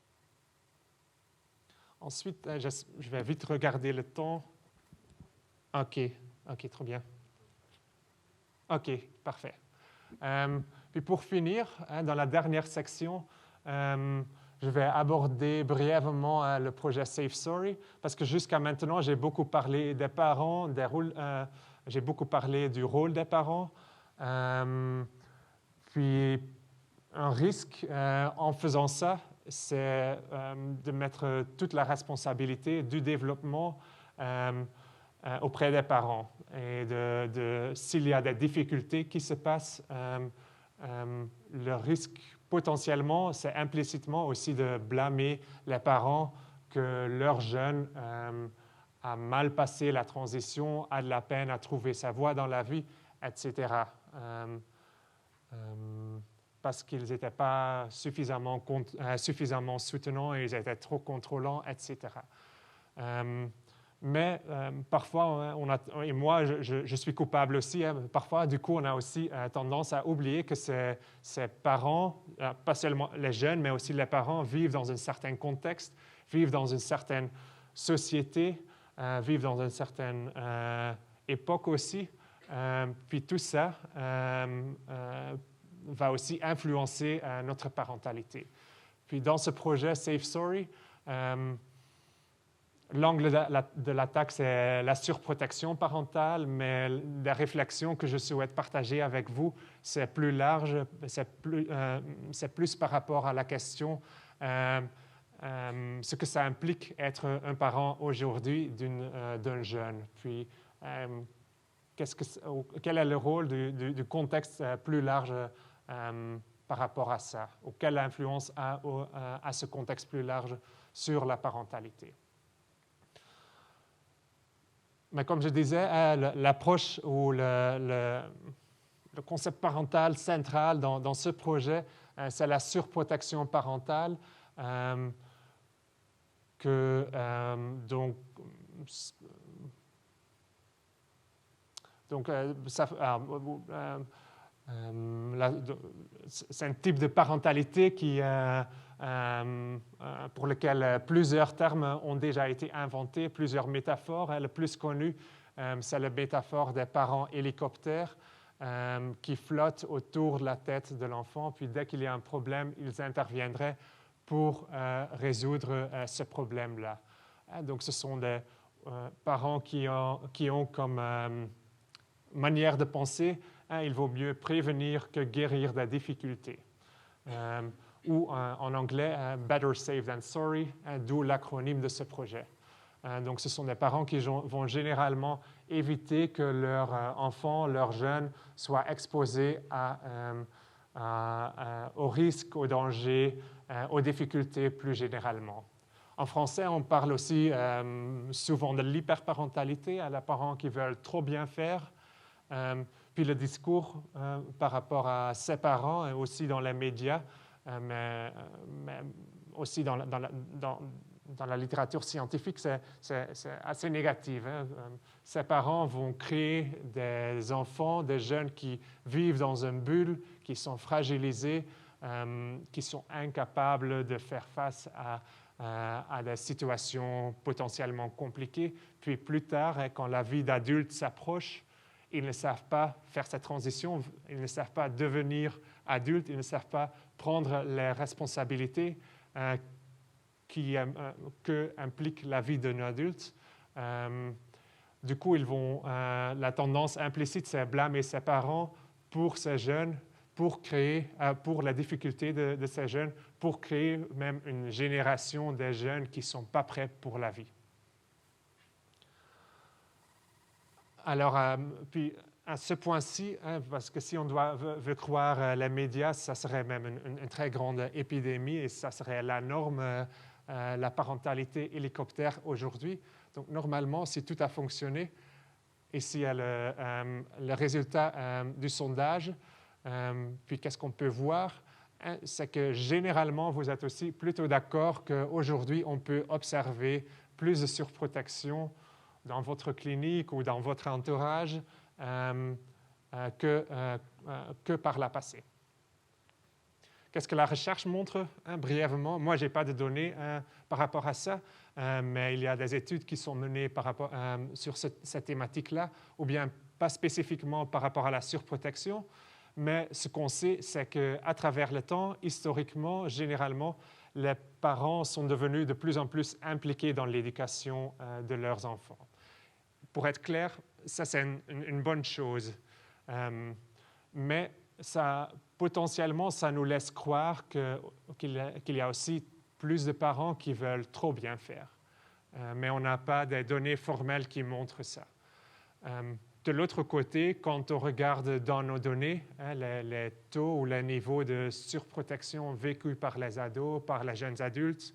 Ensuite, je vais vite regarder le temps. OK, trop bien. OK, parfait. Puis pour finir, dans la dernière section, je vais aborder brièvement le projet Safe Story, parce que jusqu'à maintenant, j'ai beaucoup parlé des parents, j'ai beaucoup parlé du rôle des parents. Puis un risque en faisant ça, c'est de mettre toute la responsabilité du développement auprès des parents. Et s'il y a des difficultés qui se passent, le risque potentiellement, c'est implicitement aussi de blâmer les parents que leur jeune a mal passé la transition, a de la peine à trouver sa voie dans la vie, etc. Parce qu'ils n'étaient pas suffisamment soutenants et ils étaient trop contrôlants, etc. Mais parfois, et moi, je suis coupable aussi, parfois, du coup, on a aussi tendance à oublier que ces parents, pas seulement les jeunes, mais aussi les parents, vivent dans un certain contexte, vivent dans une certaine société, vivent dans une certaine époque aussi. Puis tout ça va aussi influencer notre parentalité. Puis dans ce projet Safe Story, l'angle de l'attaque, c'est la surprotection parentale, mais la réflexion que je souhaite partager avec vous, c'est plus large, c'est plus par rapport à la question ce que ça implique être un parent aujourd'hui d'un jeune. Puis, quel est le rôle du contexte plus large par rapport à ça, ou quelle influence a ce contexte plus large sur la parentalité. Mais comme je disais, l'approche ou le concept parental central dans ce projet, c'est la surprotection parentale. C'est un type de parentalité pour lequel plusieurs termes ont déjà été inventés, plusieurs métaphores. Le plus connu, c'est la métaphore des parents hélicoptères qui flottent autour de la tête de l'enfant, puis dès qu'il y a un problème, ils interviendraient pour résoudre ce problème-là. Donc, ce sont des parents qui ont comme manière de penser, il vaut mieux prévenir que guérir des difficultés. Ou en anglais, better safe than sorry, d'où l'acronyme de ce projet. Donc, ce sont des parents qui vont généralement éviter que leur enfant, leur jeune, soit exposé aux risques, aux dangers, aux difficultés plus généralement. En français, on parle aussi souvent de l'hyperparentalité, à les parents qui veulent trop bien faire. Puis le discours par rapport à ses parents, et aussi dans les médias, mais aussi dans la littérature scientifique, c'est assez négatif. Ces parents vont créer des enfants, des jeunes qui vivent dans une bulle, qui sont fragilisés, qui sont incapables de faire face à des situations potentiellement compliquées. Puis plus tard, quand la vie d'adulte s'approche, ils ne savent pas faire cette transition, ils ne savent pas devenir adultes, ils ne savent pas prendre les responsabilités que implique la vie d'un adulte. Du coup, la tendance implicite, c'est blâmer ses parents pour ces jeunes, pour la difficulté de ces jeunes, pour créer même une génération de jeunes qui ne sont pas prêts pour la vie. Alors, puis à ce point-ci, parce que si on veut croire les médias, ça serait même une très grande épidémie et ça serait la norme, la parentalité hélicoptère aujourd'hui. Donc, normalement, si tout a fonctionné, ici, il y a le résultat du sondage. Puis, qu'est-ce qu'on peut voir? C'est que généralement, vous êtes aussi plutôt d'accord qu'aujourd'hui, on peut observer plus de surprotection dans votre clinique ou dans votre entourage que par la passé. Qu'est-ce que la recherche montre brièvement? Moi, je n'ai pas de données par rapport à ça, mais il y a des études qui sont menées sur cette thématique-là, ou bien pas spécifiquement par rapport à la surprotection, mais ce qu'on sait, c'est qu'à travers le temps, historiquement, généralement, les parents sont devenus de plus en plus impliqués dans l'éducation de leurs enfants. Pour être clair, ça, c'est une bonne chose. Mais potentiellement, ça nous laisse croire qu'il y a aussi plus de parents qui veulent trop bien faire. Mais on n'a pas des données formelles qui montrent ça. De l'autre côté, quand on regarde dans nos données les taux ou les niveaux de surprotection vécus par les ados, par les jeunes adultes,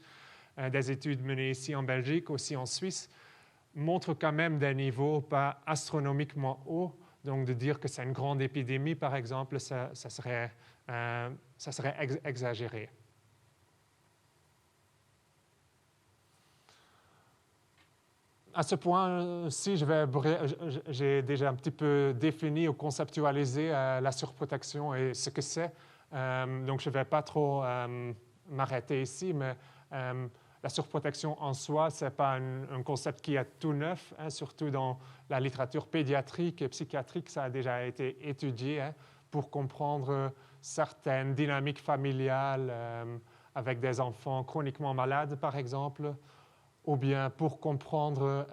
des études menées ici en Belgique, aussi en Suisse, montre quand même des niveaux pas astronomiquement hauts. Donc, de dire que c'est une grande épidémie, par exemple, ça serait exagéré. À ce point-ci, j'ai déjà un petit peu défini ou conceptualisé la surprotection et ce que c'est. Donc, je ne vais pas trop m'arrêter ici, mais la surprotection en soi, ce n'est pas un concept qui est tout neuf, surtout dans la littérature pédiatrique et psychiatrique, ça a déjà été étudié pour comprendre certaines dynamiques familiales avec des enfants chroniquement malades, par exemple, ou bien pour comprendre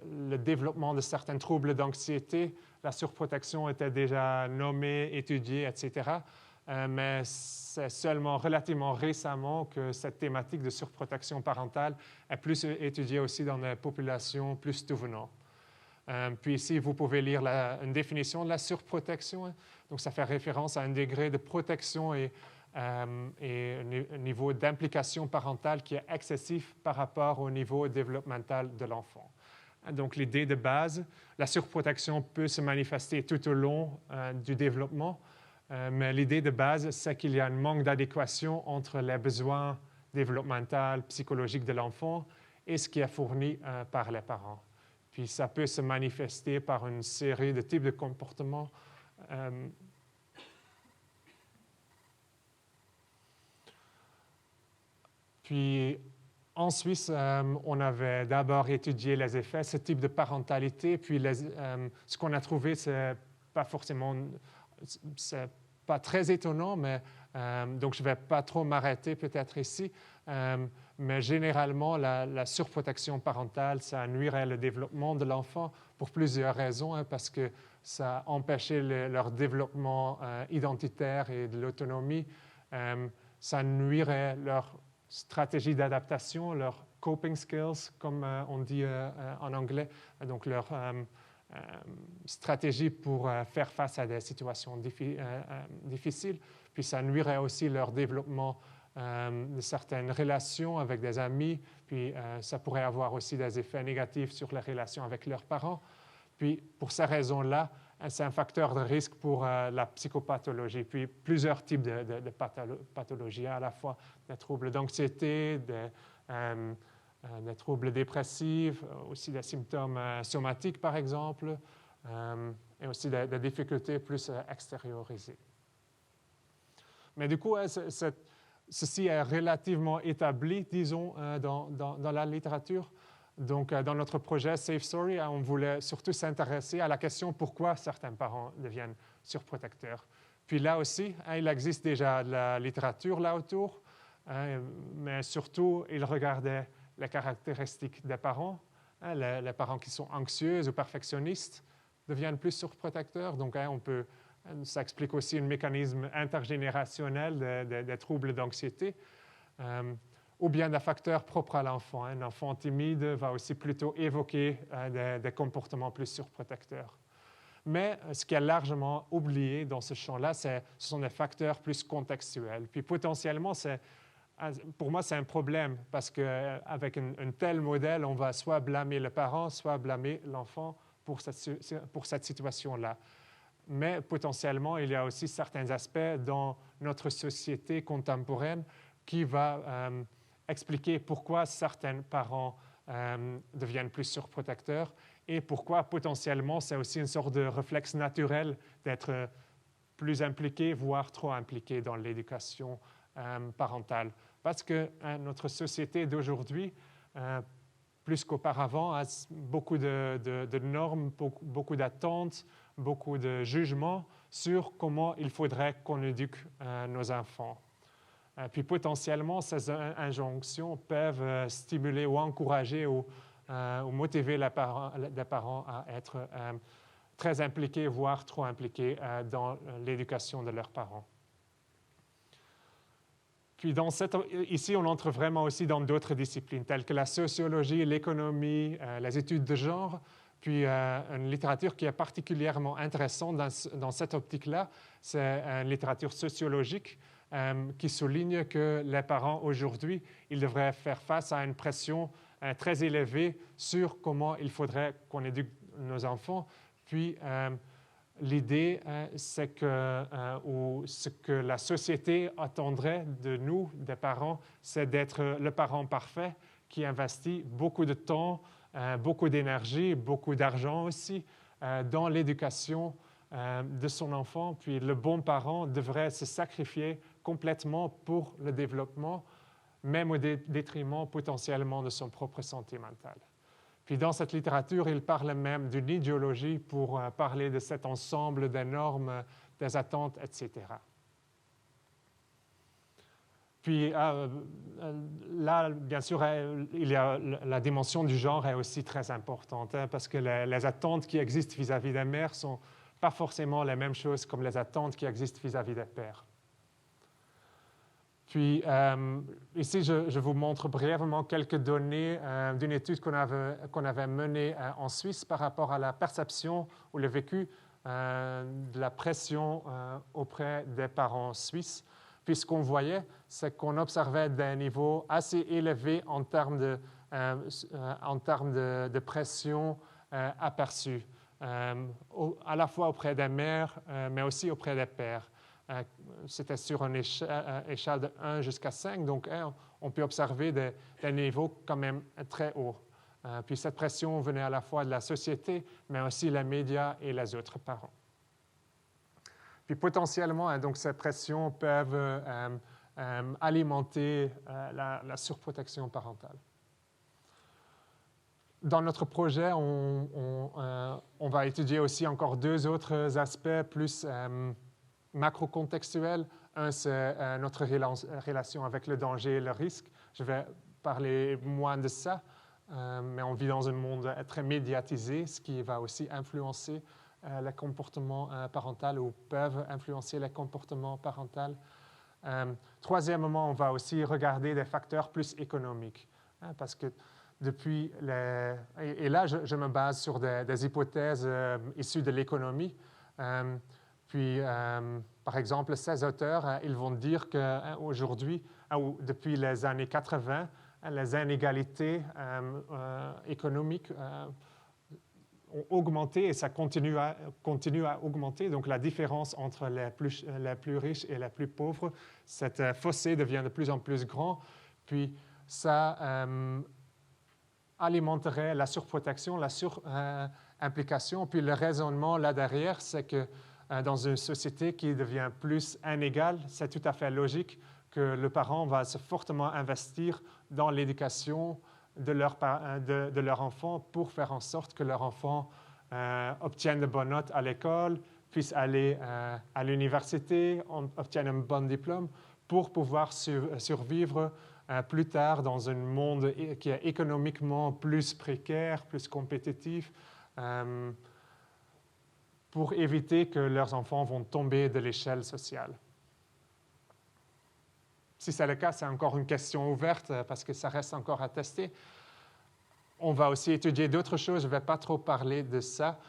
le développement de certains troubles d'anxiété. La surprotection était déjà nommée, étudiée, etc. Mais c'est seulement relativement récemment que cette thématique de surprotection parentale est plus étudiée aussi dans les populations plus tout venant. Puis ici, vous pouvez lire une définition de la surprotection. Donc, ça fait référence à un degré de protection et un niveau d'implication parentale qui est excessif par rapport au niveau développemental de l'enfant. Donc, l'idée de base, la surprotection peut se manifester tout au long du développement, mais l'idée de base, c'est qu'il y a un manque d'adéquation entre les besoins développementaux, psychologiques de l'enfant et ce qui est fourni par les parents. Puis ça peut se manifester par une série de types de comportements. Puis en Suisse, on avait d'abord étudié les effets, ce type de parentalité, puis ce qu'on a trouvé, c'est pas très étonnant, mais donc je ne vais pas trop m'arrêter peut-être ici. mais généralement, la surprotection parentale, ça nuirait le développement de l'enfant pour plusieurs raisons, hein, parce que ça empêchait leur développement identitaire et de l'autonomie, ça nuirait leur stratégie d'adaptation, leur coping skills, comme on dit en anglais, donc leur stratégie pour faire face à des situations difficiles. Puis ça nuirait aussi leur développement de certaines relations avec des amis. Puis ça pourrait avoir aussi des effets négatifs sur les relations avec leurs parents. Puis pour ces raisons-là, c'est un facteur de risque pour la psychopathologie. Puis plusieurs types de pathologies, à la fois des troubles d'anxiété, des troubles dépressifs, aussi des symptômes somatiques, par exemple, et aussi des difficultés plus extériorisées. Mais du coup, ceci est relativement établi, disons, dans la littérature. Donc, dans notre projet Safe Story, on voulait surtout s'intéresser à la question pourquoi certains parents deviennent surprotecteurs. Puis là aussi, il existe déjà de la littérature là autour, mais surtout, il regardait les caractéristiques des parents. Les parents qui sont anxieux ou perfectionnistes deviennent plus surprotecteurs. Donc, ça explique aussi un mécanisme intergénérationnel des troubles d'anxiété. Ou bien des facteurs propres à l'enfant. Un enfant timide va aussi plutôt évoquer des comportements plus surprotecteurs. Mais ce qui est largement oublié dans ce champ-là, ce sont des facteurs plus contextuels. Puis potentiellement, pour moi, c'est un problème parce qu'avec un tel modèle, on va soit blâmer le parent, soit blâmer l'enfant pour cette situation-là. Mais potentiellement, il y a aussi certains aspects dans notre société contemporaine qui va expliquer pourquoi certains parents deviennent plus surprotecteurs et pourquoi potentiellement c'est aussi une sorte de réflexe naturel d'être plus impliqué, voire trop impliqué dans l'éducation parentale. Parce que notre société d'aujourd'hui, plus qu'auparavant, a beaucoup de normes, beaucoup d'attentes, beaucoup de jugements sur comment il faudrait qu'on éduque nos enfants. Puis potentiellement, ces injonctions peuvent stimuler ou encourager ou motiver les parents à être très impliqués, voire trop impliqués dans l'éducation de leurs parents. Puis ici, on entre vraiment aussi dans d'autres disciplines, telles que la sociologie, l'économie, les études de genre, puis une littérature qui est particulièrement intéressante dans cette optique-là, c'est une littérature sociologique qui souligne que les parents aujourd'hui, ils devraient faire face à une pression très élevée sur comment il faudrait qu'on éduque nos enfants. Puis l'idée, c'est ou ce que la société attendrait de nous, des parents, c'est d'être le parent parfait qui investit beaucoup de temps, beaucoup d'énergie, beaucoup d'argent aussi dans l'éducation de son enfant. Puis le bon parent devrait se sacrifier complètement pour le développement, même au détriment potentiellement de son propre santé mentale. Puis dans cette littérature, il parle même d'une idéologie pour parler de cet ensemble des normes, des attentes, etc. Puis là, bien sûr, la dimension du genre est aussi très importante, hein, parce que les attentes qui existent vis-à-vis des mères ne sont pas forcément les mêmes choses comme les attentes qui existent vis-à-vis des pères. Puis ici, je vous montre brièvement quelques données d'une étude qu'on avait menée en Suisse par rapport à la perception ou le vécu de la pression auprès des parents suisses. Puis ce qu'on voyait, c'est qu'on observait des niveaux assez élevés en termes de pression aperçue, à la fois auprès des mères, mais aussi auprès des pères. C'était sur une échelle de 1 jusqu'à 5, donc on peut observer des niveaux quand même très hauts. Puis cette pression venait à la fois de la société, mais aussi les médias et les autres parents. Puis potentiellement, donc ces pressions peuvent alimenter la surprotection parentale. Dans notre projet, on va étudier aussi encore deux autres aspects plus macro-contextuels. Un, c'est notre relation avec le danger et le risque. Je vais parler moins de ça, mais on vit dans un monde très médiatisé, ce qui va aussi influencer le comportement parental ou peuvent influencer le comportement parental. Troisièmement, on va aussi regarder des facteurs plus économiques, parce que depuis et là, je me base sur des hypothèses issues de l'économie. Par exemple, ces auteurs, ils vont dire qu'aujourd'hui, ou depuis les années 80, les inégalités économiques ont augmenté et ça continue à augmenter. Donc, la différence entre les plus riches et les plus pauvres, cette fossé devient de plus en plus grand. Puis, ça alimenterait la surprotection, la surimplication. Puis, le raisonnement là derrière, c'est que dans une société qui devient plus inégale, c'est tout à fait logique que le parent va se fortement investir dans l'éducation de leur enfant pour faire en sorte que leur enfant obtienne de bonnes notes à l'école, puisse aller à l'université, obtienne un bon diplôme pour pouvoir survivre plus tard dans un monde qui est économiquement plus précaire, plus compétitif, pour éviter que leurs enfants vont tomber de l'échelle sociale. Si c'est le cas, c'est encore une question ouverte parce que ça reste encore à tester. On va aussi étudier d'autres choses. Je ne vais pas trop parler de ça,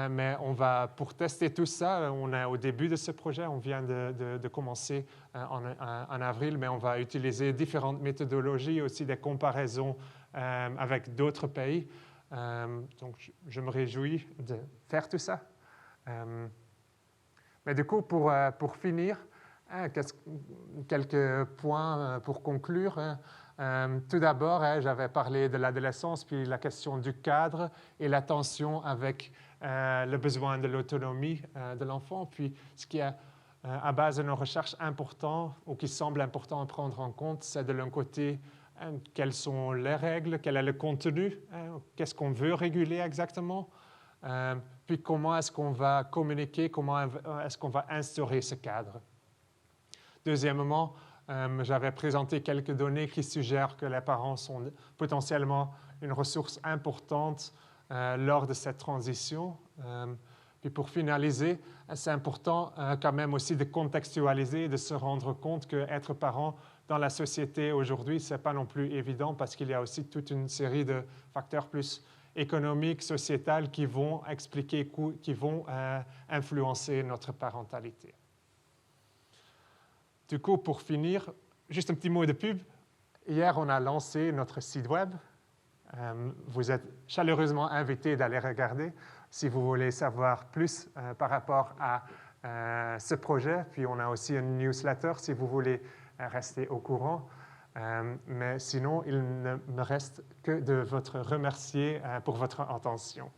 mais pour tester tout ça, on est au début de ce projet. On vient de commencer en avril, mais on va utiliser différentes méthodologies, aussi des comparaisons avec d'autres pays. Donc, je me réjouis de faire tout ça. Mais du coup, pour finir, quelques points pour conclure. Tout d'abord, j'avais parlé de l'adolescence, puis la question du cadre et la tension avec le besoin de l'autonomie de l'enfant. Puis ce qui est à base de nos recherches important ou qui semble important à prendre en compte, c'est de l'un côté, quelles sont les règles, quel est le contenu, qu'est-ce qu'on veut réguler exactement, puis comment est-ce qu'on va communiquer, comment est-ce qu'on va instaurer ce cadre. Deuxièmement, j'avais présenté quelques données qui suggèrent que les parents sont potentiellement une ressource importante lors de cette transition. Puis pour finaliser, c'est important quand même aussi de contextualiser, de se rendre compte qu'être parent dans la société aujourd'hui, ce n'est pas non plus évident parce qu'il y a aussi toute une série de facteurs plus économiques, sociétals qui vont expliquer, qui vont influencer notre parentalité. Du coup, pour finir, juste un petit mot de pub. Hier, on a lancé notre site web. Vous êtes chaleureusement invités d'aller regarder si vous voulez savoir plus par rapport à ce projet. Puis, on a aussi une newsletter si vous voulez rester au courant. Mais sinon, il ne me reste que de vous remercier pour votre attention.